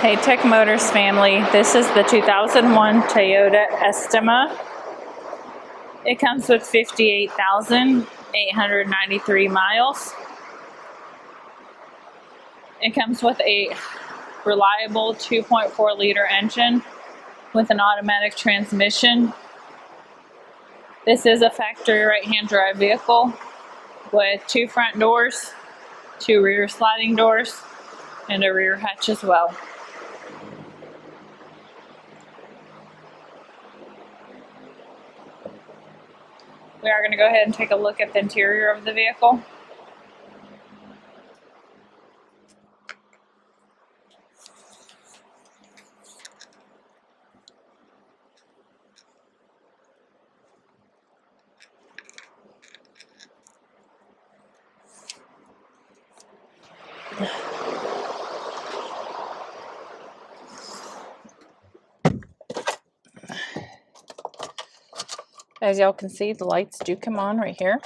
Hey Tech Motors family, this is the 2001 Toyota Estima. It comes with 58,893 miles. It comes with a reliable 2.4 liter engine with an automatic transmission. This is a factory right-hand drive vehicle with 2 front doors, 2 rear sliding doors, and a rear hatch as well. We are going to go ahead and take a look at the interior of the vehicle. As y'all can see, the lights do come on right here,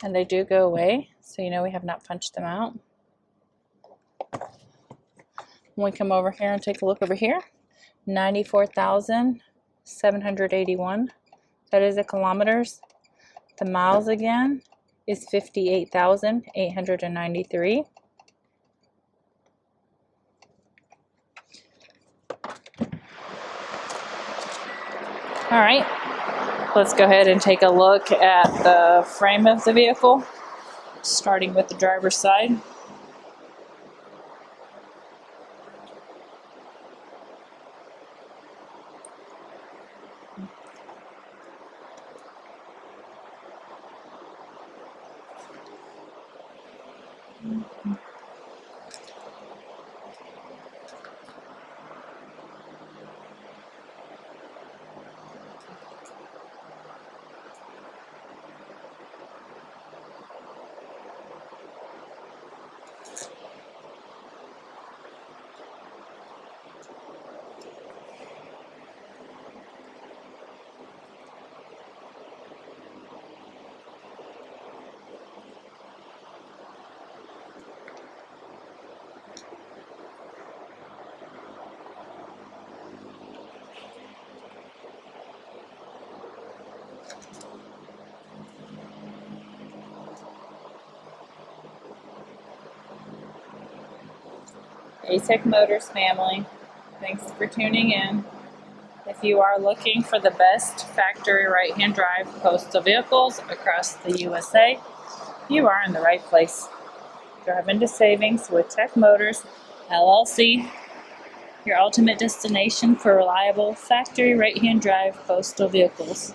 and they do go away, so you know we have not punched them out. When we come over here and take a look over here, 94,781. That is the kilometers. The miles again is 58,893. All right, let's go ahead and take a look at the frame of the vehicle, starting with the driver's side. Hey Tech Motors family, thanks for tuning in. If you are looking for the best factory right-hand drive postal vehicles across the USA, you are in the right place. Drive into savings with Tech Motors, LLC, your ultimate destination for reliable factory right-hand drive postal vehicles.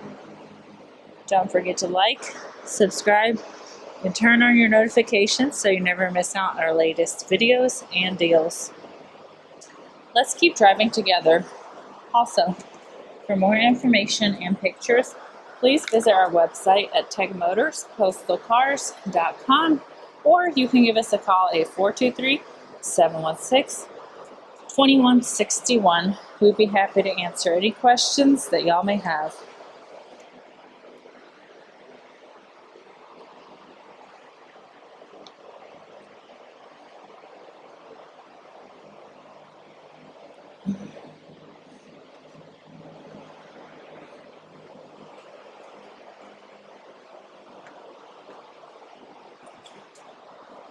Don't forget to like, subscribe, and turn on your notifications so you never miss out on our latest videos and deals. Let's keep driving together. Also, for more information and pictures, please visit our website at techmotorspostalcars.com, or you can give us a call at 423-716-2161. We'd be happy to answer any questions that y'all may have.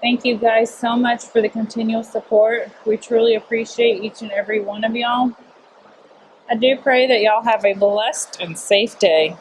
Thank you guys so much for the continual support. We truly appreciate each and every one of y'all. I do pray that y'all have a blessed and safe day.